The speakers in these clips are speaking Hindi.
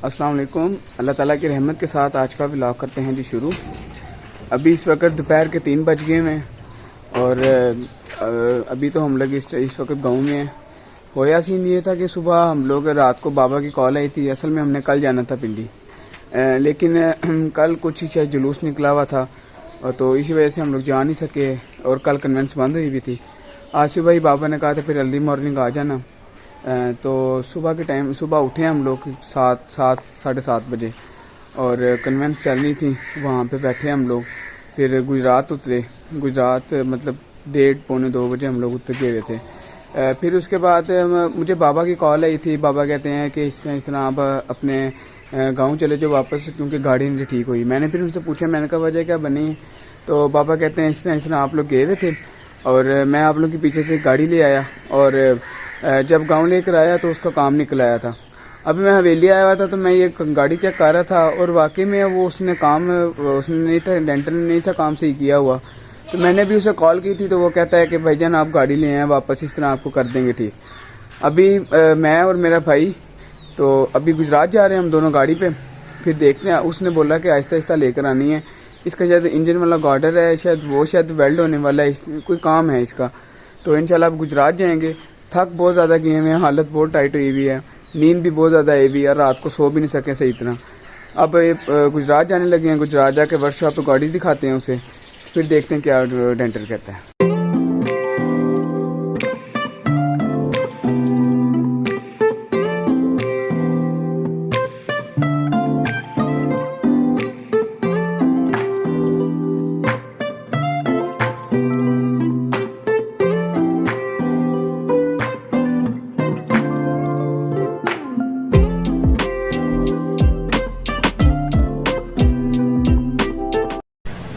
अस्सलाम वालेकुम। अल्लाह ताला की रहमत के साथ आज का व्लॉग करते हैं जी शुरू। अभी इस वक्त दोपहर के 3 बज गए हैं और अभी तो हम लोग इस वक्त गांव में हैं। होया सीन ये था कि सुबह हम लोग रात को बाबा की कॉल आई थी। असल में हमने कल जाना था पिंडी, लेकिन कल कुछ शायद जुलूस निकला हुआ था और तो इसी वजह से हम लोग जा नहीं सके और कल कन्वेंस बंद हुई भी थी। आज सुबह ही बाबा ने कहा था फिर अर्ली मॉर्निंग आ जाना। तो सुबह के टाइम सुबह उठे हम लोग 7:30 बजे और कन्वेंस चलनी थी, वहाँ पे बैठे हम लोग। फिर गुजरात उतरे, गुजरात मतलब 1:30-2 बजे हम लोग उतर गए थे। फिर उसके बाद मुझे बाबा की कॉल आई थी। बाबा कहते हैं कि इस तरह आप अपने गांव चले जाओ वापस, क्योंकि गाड़ी नहीं ठीक हुई। मैंने फिर उनसे पूछा, मैंने कहा वजह क्या बनी? तो बाबा कहते हैं इस तरह आप लोग गए हुए थे और मैं आप लोग के पीछे से गाड़ी ले आया और जब गांव लेकर आया तो उसका काम निकल आया था। अभी मैं हवेली आया हुआ था तो मैं ये गाड़ी चेक कर रहा था और वाकई में वो उसने नहीं था, डेंटर ने नहीं था काम सही किया हुआ। तो मैंने भी उसे कॉल की थी तो वो कहता है कि भाईजान आप गाड़ी ले आए वापस, इस तरह आपको कर देंगे ठीक। अभी मैं और मेरा भाई तो अभी गुजरात जा रहे हैं हम दोनों गाड़ी पे। फिर देखते हैं, उसने बोला कि आहिस्ता आहिस्ता लेकर आनी है। इसका शायद इंजन वाला गार्डर है, शायद वेल्ड होने वाला है, कोई काम है इसका। तो इंशाल्लाह अब गुजरात जाएंगे। थक बहुत ज़्यादा गए हैं, हालत बहुत टाइट हुई हुई है, नींद भी बहुत ज़्यादा आई हुई है, रात को सो भी नहीं सके सही तरह। अब गुजरात जाने लगे हैं। गुजरात जाके वर्कशॉप पे गाड़ी दिखाते हैं उसे, फिर देखते हैं क्या डेंटर कहता है।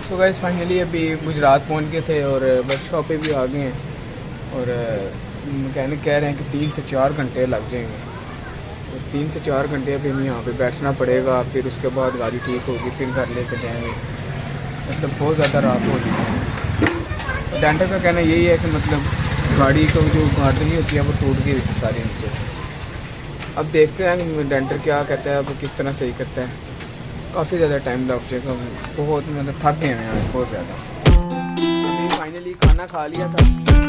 तो गाइस फाइनली अभी गुजरात पहुंच गए थे और वर्कशॉप पे भी आ गए हैं और मैकेनिक कह रहे हैं कि 3 से 4 घंटे लग जाएंगे। तो 3 से 4 घंटे अभी हमें यहाँ पे बैठना पड़ेगा, फिर उसके बाद गाड़ी ठीक होगी, फिर घर लेकर जाएंगे। मतलब बहुत ज़्यादा रात हो चुकी है। डेंटर का कहना यही है कि मतलब गाड़ी को जो गाड़ी होती है वो टूट गई हुई थी सारी नीचे। अब देखते हैं डेंटर क्या कहता है, अब किस तरह सही करता है। काफ़ी ज़्यादा टाइम लग जाएगा, बहुत मतलब थक गए हैं आज बहुत ज़्यादा। अभी फाइनली खाना खा लिया था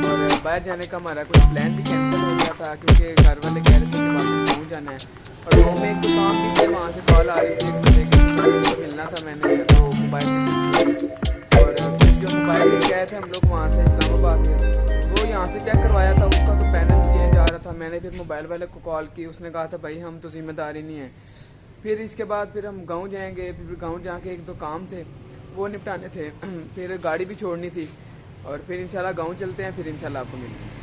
और बाहर जाने का हमारा कोई प्लान भी कैंसिल हो गया था, क्योंकि घर वाले कह रहे थे कि वापस गाँव जाना है और गाँव में एक दुकान भी थे, वहाँ से कॉल आ रही थी लेकिन मिलना था मैंने तो मोबाइल और फिर जो मोबाइल लेके आए थे हम लोग वहाँ से इस्लामाबाद से, वो यहाँ से चेक करवाया था, उसका तो पैनल चेंज आ रहा था। मैंने फिर मोबाइल वाले को कॉल की, उसने कहा था भाई हम तो जिम्मेदारी नहीं है। फिर इसके बाद फिर हम गांव जाएंगे। फिर गांव जाके एक दो काम थे वो निपटाने थे, फिर गाड़ी भी छोड़नी थी और फिर इंशाल्लाह गांव चलते हैं, फिर इंशाल्लाह आपको मिलेंगे।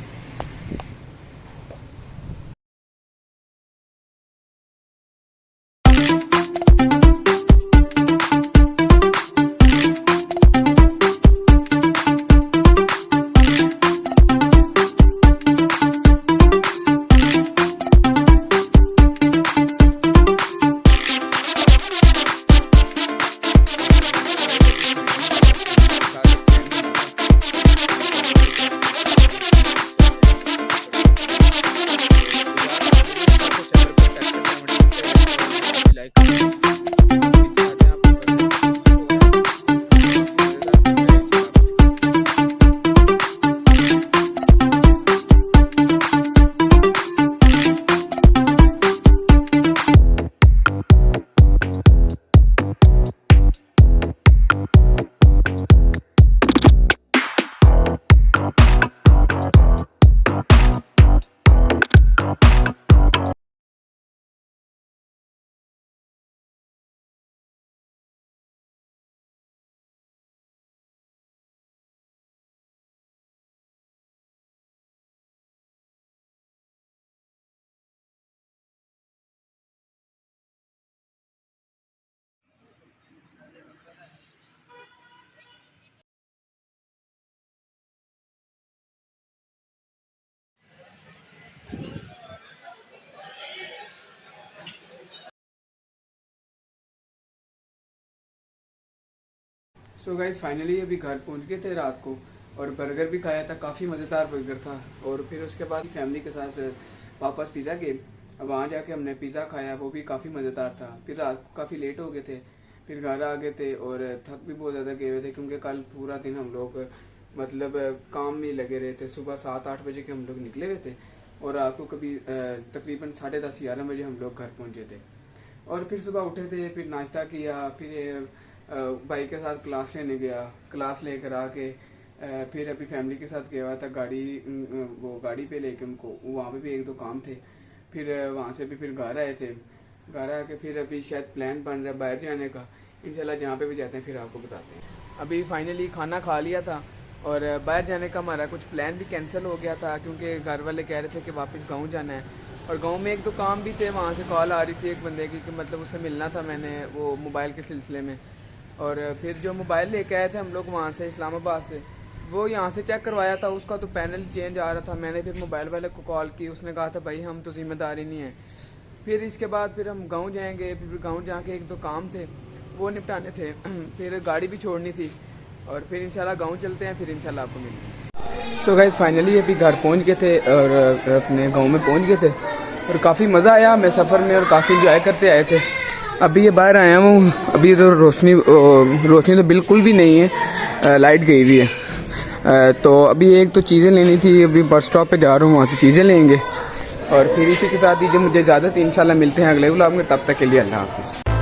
सो गाइस फाइनली अभी घर पहुंच गए थे रात को और बर्गर भी खाया था, काफ़ी मज़ेदार बर्गर था। और फिर उसके बाद फैमिली के साथ वापस पिज़्ज़ा गए वहाँ जाके हमने पिज़्ज़ा खाया, वो भी काफ़ी मज़ेदार था। फिर रात को काफ़ी लेट हो गए थे, फिर घर आ गए थे और थक भी बहुत ज़्यादा गए हुए थे क्योंकि कल पूरा दिन हम लोग मतलब काम में लगे रहे थे। सुबह 7-8 बजे के हम लोग निकले हुए थे और रात को कभी तकरीबन 10:30-11 बजे हम लोग घर पहुँचे थे। और फिर सुबह उठे थे, फिर नाश्ता किया, फिर भाई के साथ क्लास लेने गया, क्लास लेकर आके फिर अभी फैमिली के साथ गया हुआ था गाड़ी, वो गाड़ी पे लेके उनको, वहाँ पे भी 1-2 काम थे। फिर वहाँ से भी फिर घर आए थे, घर आके फिर अभी शायद प्लान बन रहा है बाहर जाने का। इंशाल्लाह जहाँ पे भी जाते हैं फिर आपको बताते हैं। अभी फाइनली खाना खा लिया था और बाहर जाने का हमारा कुछ प्लान भी कैंसिल हो गया था क्योंकि घर वाले कह रहे थे कि वापस गाँव जाना है और गांव में 1-2 काम भी थे। वहाँ से कॉल आ रही थी एक बंदे की कि मतलब उससे मिलना था मैंने, वो मोबाइल के सिलसिले में। और फिर जो मोबाइल लेके आए थे हम लोग वहाँ से इस्लामाबाद से, वो यहाँ से चेक करवाया था, उसका तो पैनल चेंज आ रहा था। मैंने फिर मोबाइल वाले को कॉल की, उसने कहा था भाई हम तो जिम्मेदारी नहीं है। फिर इसके बाद फिर हम गाँव जाएंगे, फिर गाँव जाके 1-2 काम थे वो निपटाने थे, फिर गाड़ी भी छोड़नी थी और फिर इंशाल्लाह गाँव चलते हैं, फिर इंशाल्लाह आपको मिलेंगे। सो गाइस फाइनली अभी घर पहुँच गए थे और अपने गाँव में पहुँच गए थे और काफ़ी मज़ा आया हमें सफ़र में और काफ़ी इंजॉय करते आए थे। अभी ये बाहर आया हूँ, अभी तो रोशनी तो बिल्कुल भी नहीं है, लाइट गई हुई है। तो अभी एक तो चीज़ें लेनी थी, अभी बस स्टॉप पे जा रहा हूँ, वहाँ से चीज़ें लेंगे और फिर इसी के साथ ही जो मुझे इजाज़त, इंशाल्लाह मिलते हैं अगले व्लॉग में। तब तक के लिए अल्लाह हाफ़िज़।